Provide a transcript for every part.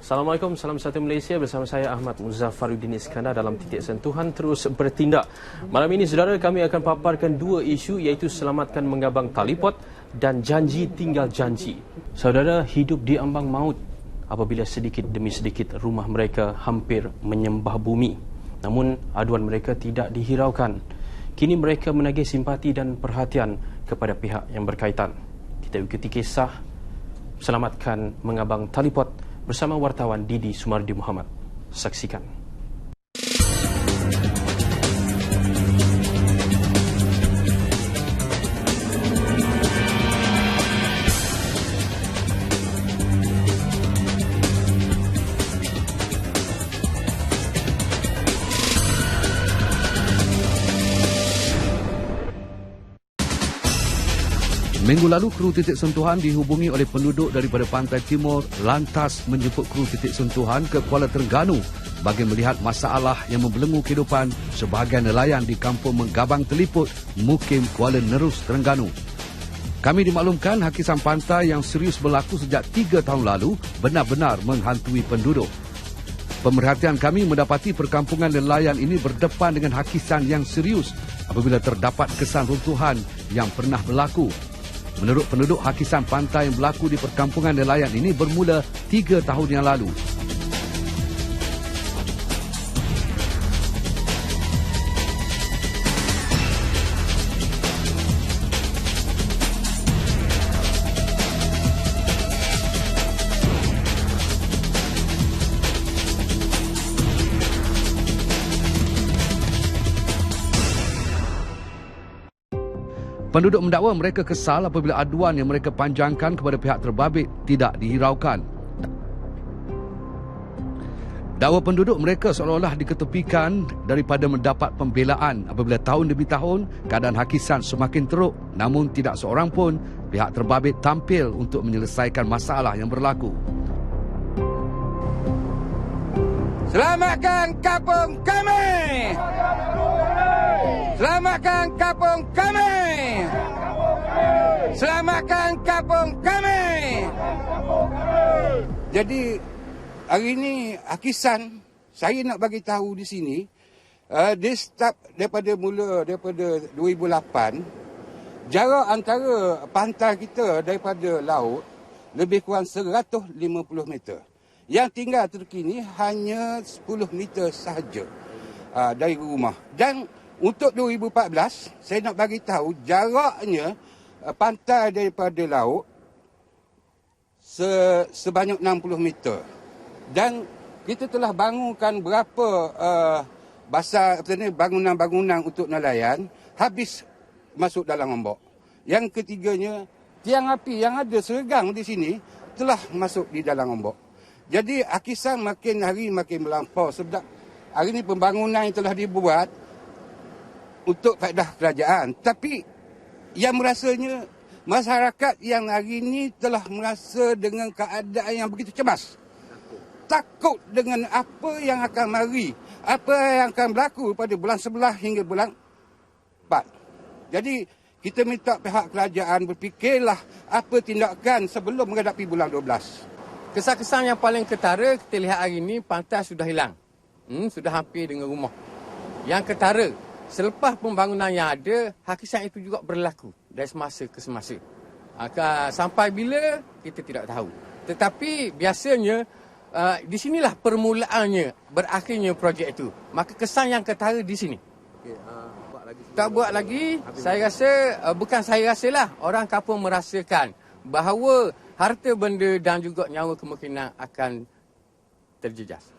Assalamualaikum, salam satu Malaysia, bersama saya Ahmad Muzaffaruddin Iskandar dalam Titik Sentuhan terus bertindak. Malam ini saudara, kami akan paparkan dua isu, iaitu selamatkan mengabang talipot dan janji tinggal janji. Saudara, hidup di ambang maut apabila sedikit demi sedikit rumah mereka hampir menyembah bumi. Namun aduan mereka tidak dihiraukan. Kini mereka menagih simpati dan perhatian kepada pihak yang berkaitan. Kita ikuti kisah selamatkan mengabang talipot bersama wartawan Didi Sumardi Muhammad. Saksikan. Minggu lalu, kru Titik Sentuhan dihubungi oleh penduduk daripada pantai timur lantas menjemput kru Titik Sentuhan ke Kuala Terengganu bagi melihat masalah yang membelenggu kehidupan sebahagian nelayan di kampung Menggabang Teliput, Mukim, Kuala Nerus, Terengganu. Kami dimaklumkan hakisan pantai yang serius berlaku sejak 3 tahun lalu benar-benar menghantui penduduk. Pemerhatian kami mendapati perkampungan nelayan ini berdepan dengan hakisan yang serius apabila terdapat kesan runtuhan yang pernah berlaku. Menurut penduduk, hakisan pantai yang berlaku di perkampungan nelayan ini bermula 3 tahun yang lalu. Penduduk mendakwa mereka kesal apabila aduan yang mereka panjangkan kepada pihak terbabit tidak dihiraukan. Dakwa penduduk mereka seolah-olah diketepikan daripada mendapat pembelaan apabila tahun demi tahun keadaan hakisan semakin teruk, namun tidak seorang pun pihak terbabit tampil untuk menyelesaikan masalah yang berlaku. Selamatkan kampung kami! Selamatkan kampung kami! Selamatkan kampung kami! Jadi hari ini hakisan saya nak bagi tahu di sini, dia start daripada 2008, jarak antara pantai kita daripada laut lebih kurang 150 meter. Yang tinggal terkini hanya 10 meter sahaja dari rumah. Dan untuk 2014, saya nak bagi tahu jaraknya pantai daripada laut sebanyak 60 meter. Dan kita telah bangunkan berapa bangunan-bangunan untuk nelayan habis masuk dalam ombak. Yang ketiganya, tiang api yang ada sergang di sini telah masuk di dalam ombak. Jadi hakisan makin hari makin melampau sebab hari ini pembangunan yang telah dibuat untuk faedah kerajaan. Tapi yang merasanya masyarakat yang hari ini telah merasa dengan keadaan yang begitu cemas. Takut dengan apa yang akan mari, apa yang akan berlaku pada bulan 11 hingga bulan 4. Jadi kita minta pihak kerajaan berfikirlah apa tindakan sebelum menghadapi bulan 12. Kesan-kesan yang paling ketara kita lihat hari ini, pantai sudah hilang. Sudah hampir dengan rumah. Yang ketara, selepas pembangunan yang ada, hakisan itu juga berlaku dari semasa ke semasa. Sampai bila, kita tidak tahu. Tetapi biasanya, di sinilah permulaannya, berakhirnya projek itu. Maka kesan yang ketara di sini. Tak buat lagi, saya rasa, bukan saya rasalah, orang kampung merasakan bahawa harta benda dan juga nyawa kemungkinan akan terjejas.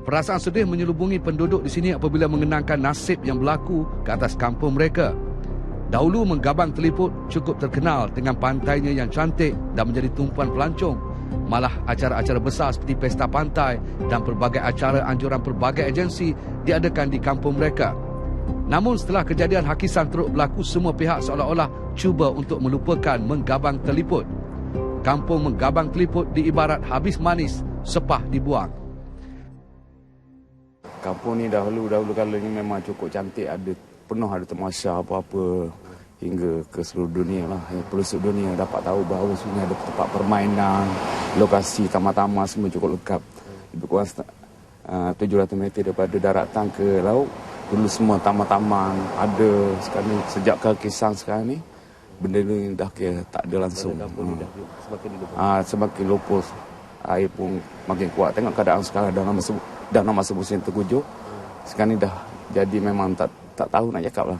Perasaan sedih menyelubungi penduduk di sini apabila mengenangkan nasib yang berlaku ke atas kampung mereka. Dahulu Menggabang Teliput cukup terkenal dengan pantainya yang cantik dan menjadi tumpuan pelancong. Malah acara-acara besar seperti pesta pantai dan pelbagai acara anjuran pelbagai agensi diadakan di kampung mereka. Namun setelah kejadian hakisan teruk berlaku, semua pihak seolah-olah cuba untuk melupakan Menggabang Teliput. Kampung Menggabang Teliput diibarat habis manis, sepah dibuang. Kampung ni dahulu kala ni memang cukup cantik, ada penuh ada tamasya apa-apa hingga ke seluruh dunia lah. Pelosok dunia dapat tahu bahawa sini ada tempat permainan, lokasi taman-taman semua cukup lengkap. Lebih kurang 700 meter daripada daratan ke laut. Dulu semua taman-taman ada. Sekarang sejak Kakisang sekarang ni, benda ni dah kira tak ada langsung. Semakin lupus. Air pun makin kuat. Tengok keadaan sekarang dah nak masuk musim tengkujuh. Sekarang ni dah jadi memang tak tahu nak cakap lah.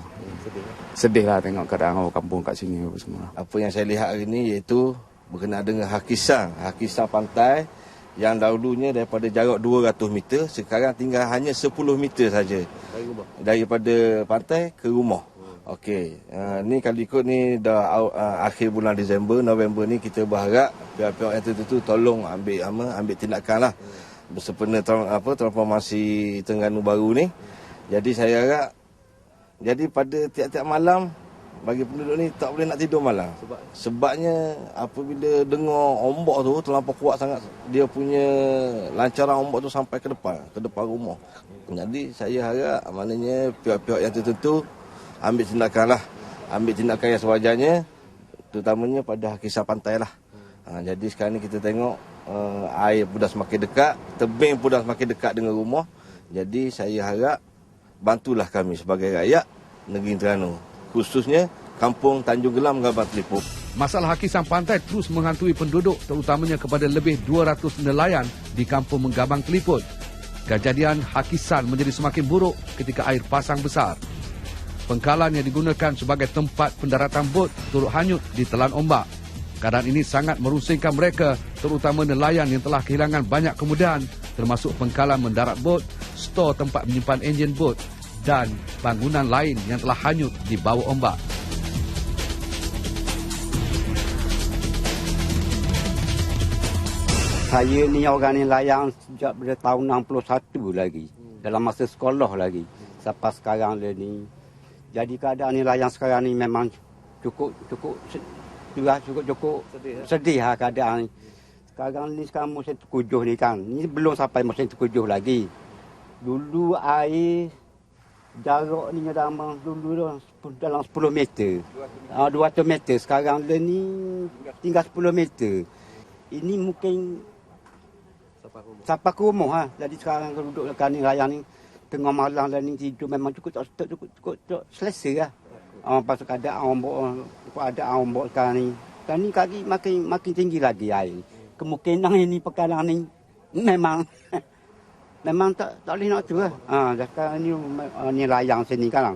Sedih lah tengok keadaan orang kampung kat sini semua. Apa yang saya lihat hari ini iaitu berkenaan dengan Hakisang pantai yang dahulunya daripada jarak 200 meter, sekarang tinggal hanya 10 meter saja daripada pantai ke rumah. Okey, ni kalau ikut ni dah akhir bulan Disember, November ni kita berharap pihak-pihak yang tertentu tolong ambil tindakan lah bersempena transformasi Terengganu baru ni. Jadi saya harap, jadi pada tiap-tiap malam bagi penduduk ni tak boleh nak tidur malam. Sebabnya apabila dengar ombak tu terlampau kuat sangat, dia punya lancaran ombak tu sampai ke depan rumah. Jadi saya harap maknanya pihak-pihak yang tertentu ambil tindakan yang sewajarnya, terutamanya pada Hakisang pantai lah. Jadi sekarang ni kita tengok air pun dah semakin dekat, tebing pun dah semakin dekat dengan rumah. Jadi saya harap bantulah kami sebagai rakyat negeri Terengganu, khususnya kampung Tanjung Gelam, Gabang Telipuk. Masalah Hakisang pantai terus menghantui penduduk, terutamanya kepada lebih 200 nelayan di kampung Menggabang Teliput. Kejadian Hakisang menjadi semakin buruk ketika air pasang besar. Pengkalan yang digunakan sebagai tempat pendaratan bot turut hanyut di telan ombak. Keadaan ini sangat merusingkan mereka, terutama nelayan yang telah kehilangan banyak kemudahan, termasuk pengkalan mendarat bot, stor tempat menyimpan enjin bot dan bangunan lain yang telah hanyut di bawah ombak. Saya ni orang nelayan sejak pada tahun 61 lagi. Dalam masa sekolah lagi. Sampai sekarang ni. Jadi keadaan nelayan sekarang ni memang cukup sedih lah keadaan ni. Sekarang musim tengkujuh ni kan. Ni belum sampai musim tengkujuh lagi. Dulu air jarak ni dulu dalam 10 meter. 200 meter. Sekarang ni tinggal 10 meter. Ini mungkin sampai ke rumah lah. Jadi sekarang duduk dekat nelayan ni, tengah malam dan ni tidur memang cukup selesa lah. Pasal keadaan ombak sekarang ni. Sekarang ni kaki makin tinggi lagi air. Kemungkinan ini perkara ni memang tak boleh nak tu lah. Sekarang ni nelayan sini kan.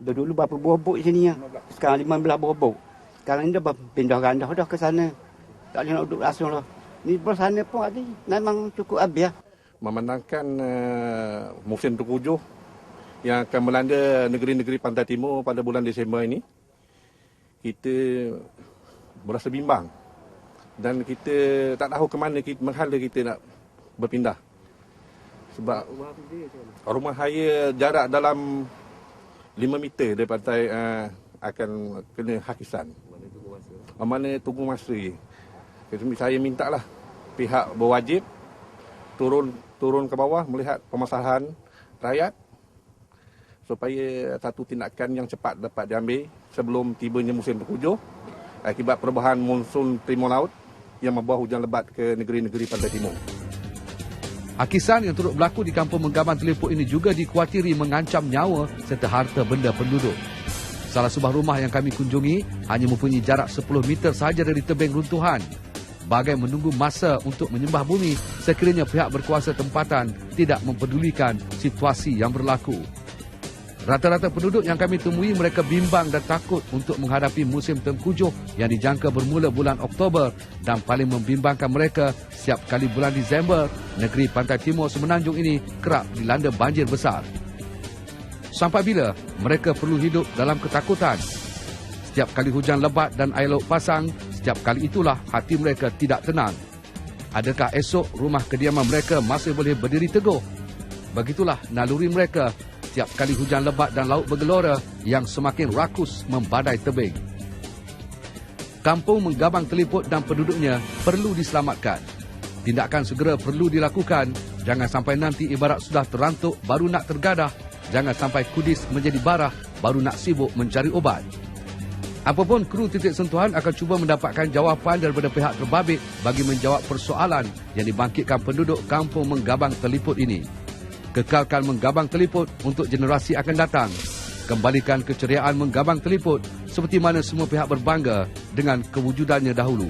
Dulu berapa bobok sini lah. Sekarang 15 bobok. Sekarang ni dah pindah randah dah ke sana. Tak boleh nak duduk langsung lah. Ni belah sana pun ada memang cukup habis lah. Memandangkan musim tengkujuh yang akan melanda negeri-negeri pantai timur pada bulan Disember ini, kita berasa bimbang dan kita tak tahu ke mana menghala kita nak berpindah. Sebab rumah saya jarak dalam 5 meter dari pantai akan kena Hakisang. Mana tunggu masa. Saya minta lah pihak berwajib turun ke bawah melihat permasalahan rakyat supaya satu tindakan yang cepat dapat diambil sebelum tibanya musim tengkujuh akibat perubahan monsun timur laut yang membawa hujan lebat ke negeri-negeri pantai timur. Hakisang yang turut berlaku di kampung Menggabang Telipuk ini juga dikuatiri mengancam nyawa serta harta benda penduduk. Salah sebuah rumah yang kami kunjungi hanya mempunyai jarak 10 meter sahaja dari tebing runtuhan. Bagai menunggu masa untuk menyembah bumi sekiranya pihak berkuasa tempatan tidak mempedulikan situasi yang berlaku. Rata-rata penduduk yang kami temui mereka bimbang dan takut untuk menghadapi musim tengkujuh yang dijangka bermula bulan Oktober dan paling membimbangkan mereka setiap kali bulan Disember, negeri pantai timur semenanjung ini kerap dilanda banjir besar. Sampai bila mereka perlu hidup dalam ketakutan? Setiap kali hujan lebat dan air laut pasang, setiap kali itulah hati mereka tidak tenang. Adakah esok rumah kediaman mereka masih boleh berdiri teguh? Begitulah naluri mereka setiap kali hujan lebat dan laut bergelora yang semakin rakus membadai tebing. Kampung Menggabang Teliput dan penduduknya perlu diselamatkan. Tindakan segera perlu dilakukan. Jangan sampai nanti ibarat sudah terantuk baru nak tergadah. Jangan sampai kudis menjadi barah baru nak sibuk mencari obat. Apapun, kru titik sentuhan akan cuba mendapatkan jawapan daripada pihak terbabit bagi menjawab persoalan yang dibangkitkan penduduk kampung Menggabang Teliput ini. Kekalkan Menggabang Teliput untuk generasi akan datang. Kembalikan keceriaan Menggabang Teliput seperti mana semua pihak berbangga dengan kewujudannya dahulu.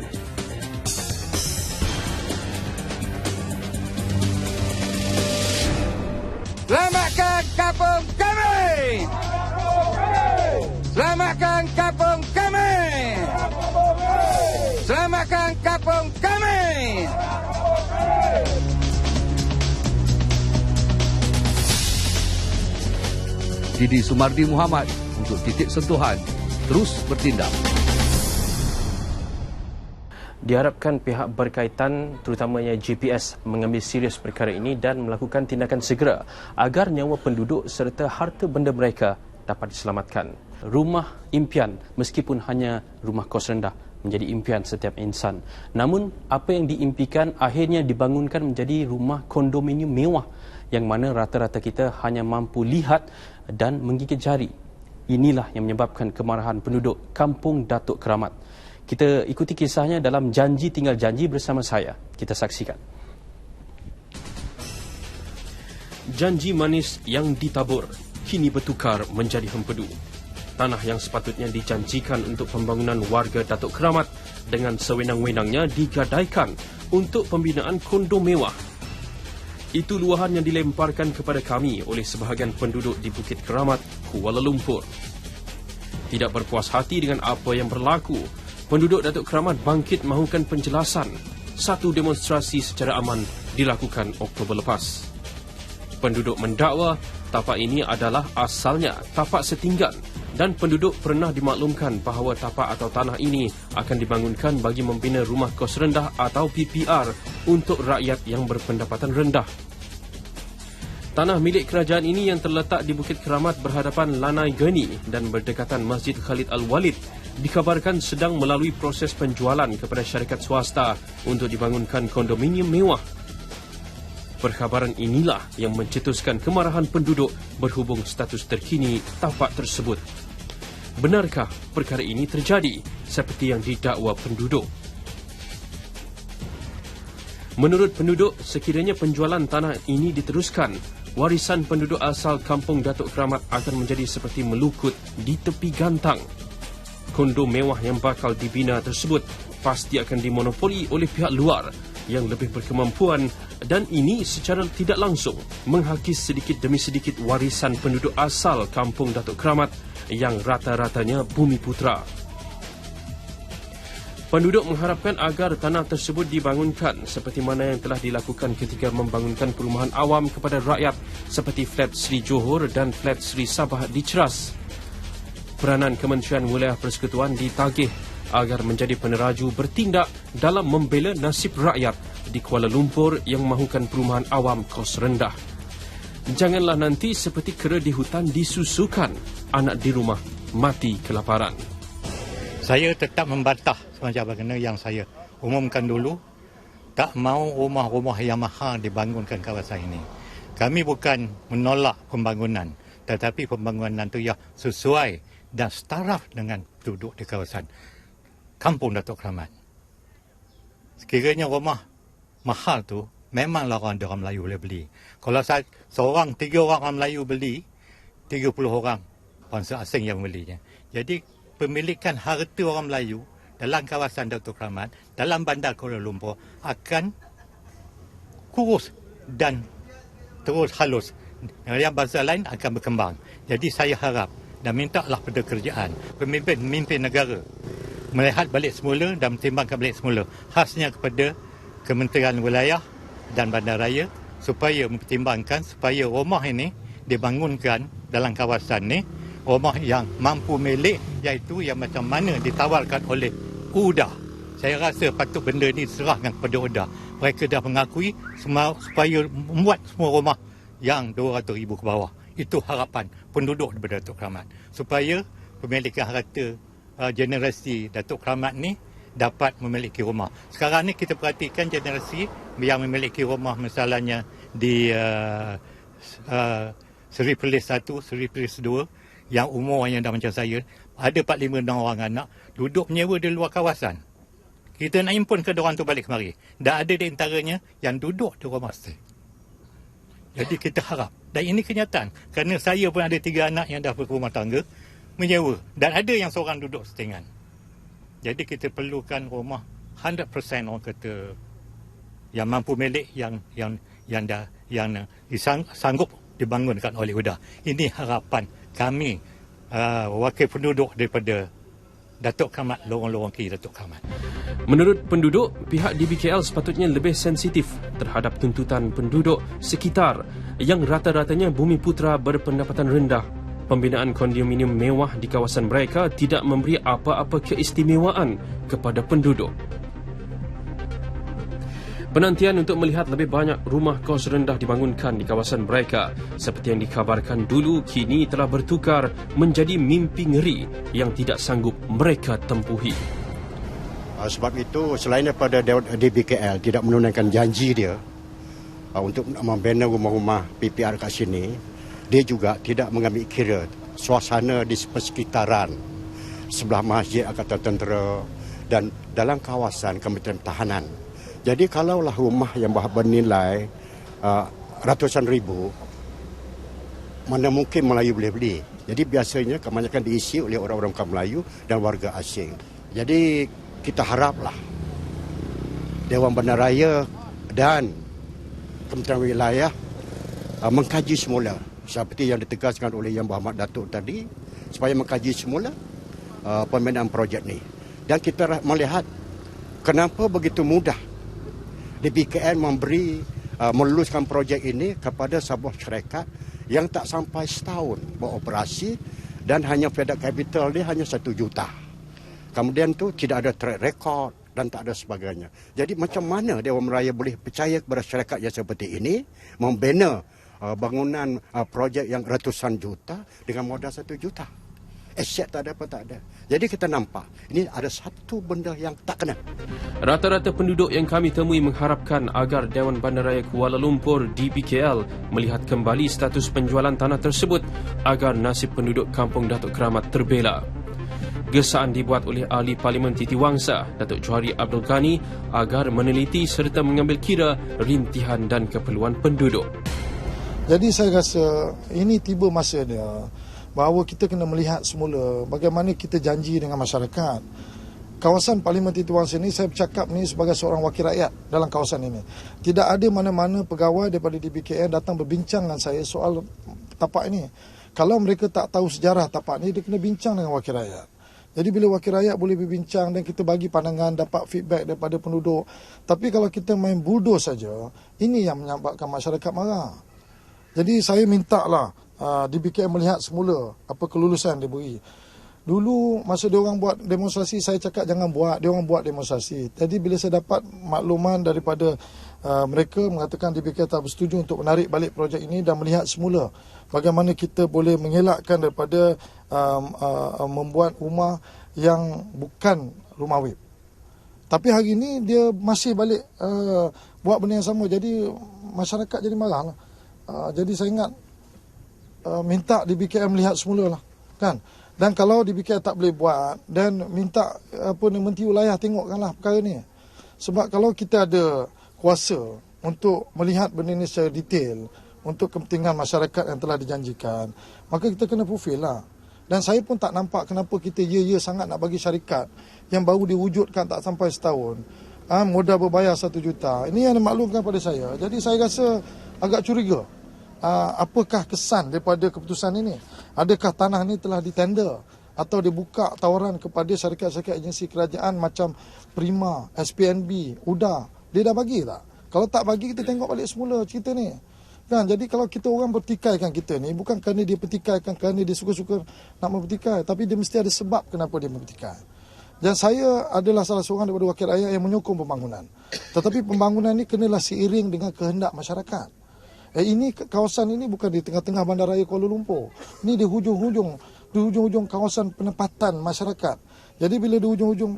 Selamatkan kampung kami! Selamatkan kampung kami! Selamatkan kampung kami! Didi Sumardi Muhammad untuk Titik Sentuhan terus bertindak. Diharapkan pihak berkaitan terutamanya GPS mengambil serius perkara ini dan melakukan tindakan segera agar nyawa penduduk serta harta benda mereka dapat diselamatkan. Rumah impian meskipun hanya rumah kos rendah menjadi impian setiap insan. Namun apa yang diimpikan akhirnya dibangunkan menjadi rumah kondominium mewah yang mana rata-rata kita hanya mampu lihat dan menggigit jari. Inilah yang menyebabkan kemarahan penduduk Kampung Datuk Keramat. Kita ikuti kisahnya dalam Janji Tinggal Janji bersama saya. Kita saksikan. Janji manis yang ditabur kini bertukar menjadi hempedu. Tanah yang sepatutnya dijanjikan untuk pembangunan warga Datuk Keramat dengan sewenang-wenangnya digadaikan untuk pembinaan kondo mewah. Itu luahan yang dilemparkan kepada kami oleh sebahagian penduduk di Bukit Keramat, Kuala Lumpur. Tidak berpuas hati dengan apa yang berlaku, penduduk Datuk Keramat bangkit mahukan penjelasan. Satu demonstrasi secara aman dilakukan Oktober lepas. Penduduk mendakwa tapak ini adalah asalnya tapak setinggan dan penduduk pernah dimaklumkan bahawa tapak atau tanah ini akan dibangunkan bagi membina rumah kos rendah atau PPR untuk rakyat yang berpendapatan rendah. Tanah milik kerajaan ini yang terletak di Bukit Keramat berhadapan Lanai Geni dan berdekatan Masjid Khalid Al-Walid dikabarkan sedang melalui proses penjualan kepada syarikat swasta untuk dibangunkan kondominium mewah. Perkhabaran inilah yang mencetuskan kemarahan penduduk berhubung status terkini tapak tersebut. Benarkah perkara ini terjadi seperti yang didakwa penduduk? Menurut penduduk, sekiranya penjualan tanah ini diteruskan, warisan penduduk asal Kampung Datuk Keramat akan menjadi seperti melukut di tepi gantang. Kondo mewah yang bakal dibina tersebut pasti akan dimonopoli oleh pihak luar yang lebih berkemampuan dan ini secara tidak langsung menghakis sedikit demi sedikit warisan penduduk asal Kampung Datuk Keramat yang rata-ratanya bumi putra. Penduduk mengharapkan agar tanah tersebut dibangunkan seperti mana yang telah dilakukan ketika membangunkan perumahan awam kepada rakyat seperti Flat Sri Johor dan Flat Sri Sabah di Ceras. Peranan Kementerian Wilayah Persekutuan ditagih agar menjadi peneraju bertindak dalam membela nasib rakyat di Kuala Lumpur yang mahukan perumahan awam kos rendah. Janganlah nanti seperti kera di hutan disusukan, anak di rumah mati kelaparan. Saya tetap membantah semacam bagaimana yang saya umumkan dulu, tak mahu rumah-rumah yang mahal dibangunkan kawasan ini. Kami bukan menolak pembangunan, tetapi pembangunan itu yang sesuai dan setaraf dengan penduduk di kawasan Kampung Datuk Keramat. Sekiranya rumah mahal tu memanglah orang Melayu boleh beli. Kalau seorang, 3 orang Melayu beli, 30 orang bangsa asing yang belinya. Jadi pemilikan harta orang Melayu dalam kawasan Datuk Keramat, dalam bandar Kuala Lumpur akan kurus dan terus halus. Yang bangsa lain akan berkembang. Jadi saya harap dan mintalah pada kerajaan, pemimpin negara melihat balik semula dan mempertimbangkan balik semula. Khasnya kepada Kementerian Wilayah dan Bandaraya supaya mempertimbangkan supaya rumah ini dibangunkan dalam kawasan ini, rumah yang mampu milik, iaitu yang macam mana ditawarkan oleh UDA. Saya rasa patut benda ini diserahkan kepada UDA. Mereka dah mengakui supaya membuat semua rumah yang 200,000 ke bawah. Itu harapan penduduk daripada Datuk Keramat. Supaya pemilikan harta generasi Datuk Keramat ni dapat memiliki rumah. Sekarang ni kita perhatikan generasi yang memiliki rumah misalnya di Seri Perlis 1, Seri Perlis 2 yang umurnya dah macam saya, ada 4-5 orang anak duduk menyewa di luar kawasan. Kita nak impun ke diorang tu balik kemari. Dan ada di antaranya yang duduk di rumah stay. Jadi kita harap, dan ini kenyataan, kerana saya pun ada 3 anak yang dah berumah tangga, menyewa. Dan ada yang seorang duduk setengan. Jadi kita perlukan rumah 100% orang kata yang mampu milik, yang sanggup dibangunkan oleh UDA. Ini harapan kami, wakil penduduk daripada Datuk Khamat Lorong Kiri Datuk Khamat. Menurut penduduk, pihak DBKL sepatutnya lebih sensitif terhadap tuntutan penduduk sekitar yang rata-ratanya bumi putera berpendapatan rendah. Pembinaan kondominium mewah di kawasan mereka tidak memberi apa-apa keistimewaan kepada penduduk. Penantian untuk melihat lebih banyak rumah kos rendah dibangunkan di kawasan mereka seperti yang dikabarkan dulu kini telah bertukar menjadi mimpi ngeri yang tidak sanggup mereka tempuhi. Sebab itu selain daripada DBKL tidak menunaikan janji dia untuk membina rumah-rumah PPR kat sini, dia juga tidak mengambil kira suasana di persekitaran sebelah Masjid Angkatan Tentera dan dalam kawasan Kementerian Pertahanan. Jadi kalaulah rumah yang bernilai ratusan ribu, mana mungkin Melayu boleh beli. Jadi biasanya kebanyakan diisi oleh orang-orang bukan Melayu dan warga asing. Jadi kita haraplah Dewan Bandaraya dan Kementerian Wilayah mengkaji semula seperti yang ditegaskan oleh Yang Berhormat Datuk tadi, supaya mengkaji semula pembinaan projek ni. Dan kita melihat kenapa begitu mudah DBKL meluluskan projek ini kepada sebuah syarikat yang tak sampai setahun beroperasi dan hanya padat kapital dia hanya 1 juta. Kemudian tu tidak ada track record dan tak ada sebagainya. Jadi macam mana Dewan Raya boleh percaya kepada syarikat yang seperti ini membina bangunan projek yang ratusan juta dengan modal 1 juta? Aset tak ada apa tak ada. Jadi kita nampak ini ada satu benda yang tak kena. Rata-rata penduduk yang kami temui mengharapkan agar Dewan Bandaraya Kuala Lumpur DBKL melihat kembali status penjualan tanah tersebut agar nasib penduduk Kampung Datuk Keramat terbela. Gesaan dibuat oleh Ahli Parlimen Titiwangsa Datuk Johari Abdul Ghani agar meneliti serta mengambil kira rintihan dan keperluan penduduk. Jadi saya rasa ini tiba masa dia bahawa kita kena melihat semula bagaimana kita janji dengan masyarakat. Kawasan Parlimen Titiwangsa ini saya bercakap ni sebagai seorang wakil rakyat dalam kawasan ini. Tidak ada mana-mana pegawai daripada DBKL datang berbincang dengan saya soal tapak ini. Kalau mereka tak tahu sejarah tapak ni, dia kena bincang dengan wakil rakyat. Jadi bila wakil rakyat boleh berbincang dan kita bagi pandangan, dapat feedback daripada penduduk. Tapi kalau kita main bulldoze saja, ini yang menyebabkan masyarakat marah. Jadi saya mintalah DBKL melihat semula apa kelulusan dia beri. Dulu masa dia orang buat demonstrasi, saya cakap jangan buat, dia orang buat demonstrasi. Jadi bila saya dapat makluman daripada mereka mengatakan DBKL tak bersetuju untuk menarik balik projek ini dan melihat semula bagaimana kita boleh mengelakkan daripada membuat rumah yang bukan rumah wib. Tapi hari ini dia masih balik buat benda yang sama. Jadi masyarakat jadi marah lah. Jadi saya ingat minta DBKL melihat semula lah, kan? Dan kalau DBKL tak boleh buat, dan minta Menteri Wilayah tengokkanlah perkara ni. Sebab kalau kita ada kuasa untuk melihat benda ni secara detail untuk kepentingan masyarakat yang telah dijanjikan, maka kita kena fulfill lah. Dan saya pun tak nampak kenapa kita ya sangat nak bagi syarikat yang baru diwujudkan tak sampai setahun modal berbayar 1 juta. Ini yang dimaklumkan pada saya. Jadi saya rasa agak curiga. Apakah kesan daripada keputusan ini? Adakah tanah ini telah ditender atau dibuka tawaran kepada syarikat-syarikat agensi kerajaan macam Prima, SPNB, UDA? Dia dah bagi tak? Kalau tak bagi, kita tengok balik semula cerita ni. Kan? Jadi kalau kita orang bertikaikan kita ni, bukan kerana dia bertikaikan, kerana dia suka-suka nak mempertikai, tapi dia mesti ada sebab kenapa dia mempertikai. Dan saya adalah salah seorang daripada wakil rakyat yang menyokong pembangunan. Tetapi pembangunan ni kenalah seiring dengan kehendak masyarakat. Ini kawasan ini bukan di tengah-tengah Bandaraya Kuala Lumpur. Ini di hujung-hujung kawasan penempatan masyarakat. Jadi bila di hujung-hujung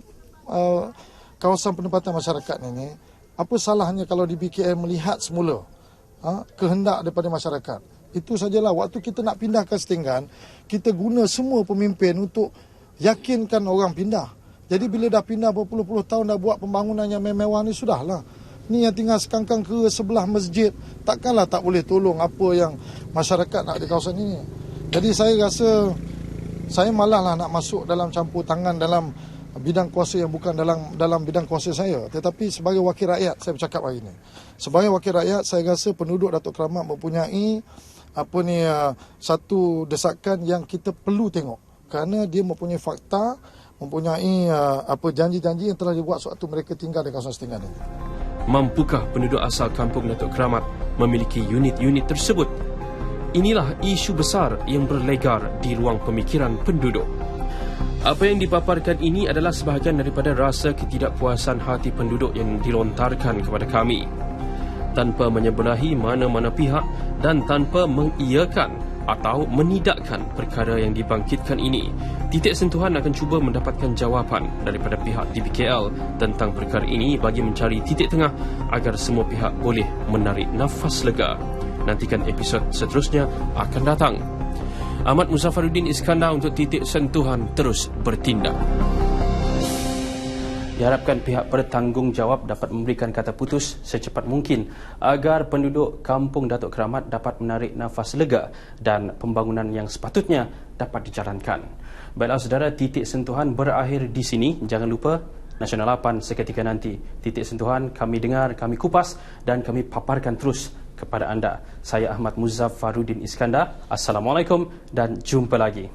kawasan penempatan masyarakat ini, apa salahnya kalau DBKL melihat semula kehendak daripada masyarakat? Itu sajalah. Waktu kita nak pindahkan setinggan, kita guna semua pemimpin untuk yakinkan orang pindah. Jadi bila dah pindah berpuluh-puluh tahun dah buat pembangunan yang mewah ni, sudahlah. Ni yang tinggal sekangkang ke sebelah masjid, takkanlah tak boleh tolong apa yang masyarakat nak di kawasan ini. Jadi saya rasa saya malahlah nak masuk dalam campur tangan dalam bidang kuasa yang bukan dalam bidang kuasa saya. Tetapi sebagai wakil rakyat saya bercakap hari ini. Sebagai wakil rakyat saya rasa penduduk Datuk Keramat mempunyai satu desakan yang kita perlu tengok, kerana dia mempunyai fakta, mempunyai janji-janji yang telah dibuat sewaktu mereka tinggal di kawasan setinggan ini. Mampukah penduduk asal kampung Datuk Keramat memiliki unit-unit tersebut? Inilah isu besar yang berlegar di ruang pemikiran penduduk. Apa yang dipaparkan ini adalah sebahagian daripada rasa ketidakpuasan hati penduduk yang dilontarkan kepada kami. Tanpa menyebelahi mana-mana pihak dan tanpa mengiyakan atau menidakkan perkara yang dibangkitkan ini, Titik Sentuhan akan cuba mendapatkan jawapan daripada pihak DBKL tentang perkara ini bagi mencari titik tengah agar semua pihak boleh menarik nafas lega. Nantikan episod seterusnya akan datang. Ahmad Muzaffaruddin Iskandar untuk Titik Sentuhan terus bertindak. Diharapkan pihak bertanggungjawab dapat memberikan kata putus secepat mungkin agar penduduk kampung Datuk Keramat dapat menarik nafas lega dan pembangunan yang sepatutnya dapat dijalankan. Baiklah saudara, Titik Sentuhan berakhir di sini. Jangan lupa Nasional 8 seketika nanti. Titik Sentuhan kami dengar, kami kupas dan kami paparkan terus kepada anda. Saya Ahmad Muzaffaruddin Iskandar. Assalamualaikum dan jumpa lagi.